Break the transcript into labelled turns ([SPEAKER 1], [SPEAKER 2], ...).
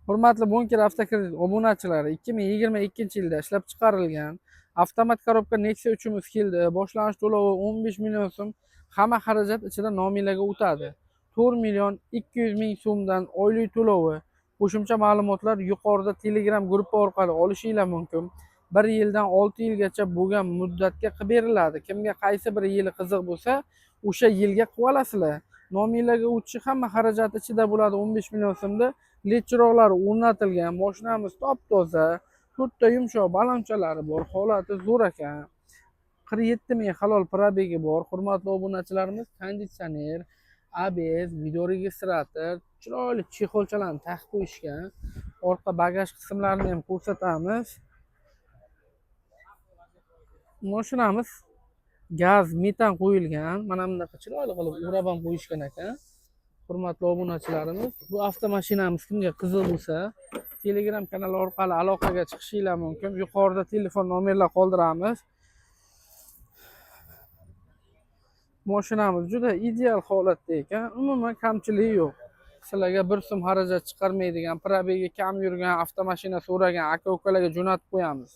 [SPEAKER 1] Hurmatli Bunker avtokredit obunachilari, 2022-yilda ishlab chiqarilgan avtomat korobka Nexia 3imiz keldi. Boshlang'ich to'lovi 15 million so'm. Hamma xarajat ichida nomiyaga o'tadi. 4 million 200 ming so'mdan oylik to'lovi. Qo'shimcha ma'lumotlar yuqorida Telegram gruppa orqali olishingiz mumkin. 1 yildan 6 yilgacha bo'lgan muddatga qilib beriladi. Kimga qaysi bir yili qiziq bo'lsa, o'sha yilga qilib olasizlar. Nomiyaga o'tishi hamma xarajat ichida bo'ladi. 15 million so'mda led chiroqlari o'rnatilgan. Mashinamiz top-toza, to'rtta yumshoq balanchalari bor. Holati zo'r ekan. 47 ming halol probegi bor. Hurmatli obunachilarimiz, konditsioner, ABS, video registrator, chiroyli chexolchalarni taqib qo'yishgan. Orqa bagaj qismlarini ham ko'rsatamiz. Mashinamiz gaz, metan qo'yilgan. Mana bunaqa chiroyli qilib o'rab ham qo'yishgan ekan. Hurmatli obunachilarimiz, bu avtomashinamiz kimga qiziq bo'lsa, Telegram kanali orqali aloqaga chiqishingiz mumkin. Yuqorida telefon nomerlar qoldiramiz. Mashinamiz juda ideal holatda ekan, umuman kamchiligi yo'q. Sizlarga bir so'm xarajat chiqarmaydigan, probegi kam yurgan avtomashina so'ragan aka-ukalarga jo'natib qo'yamiz.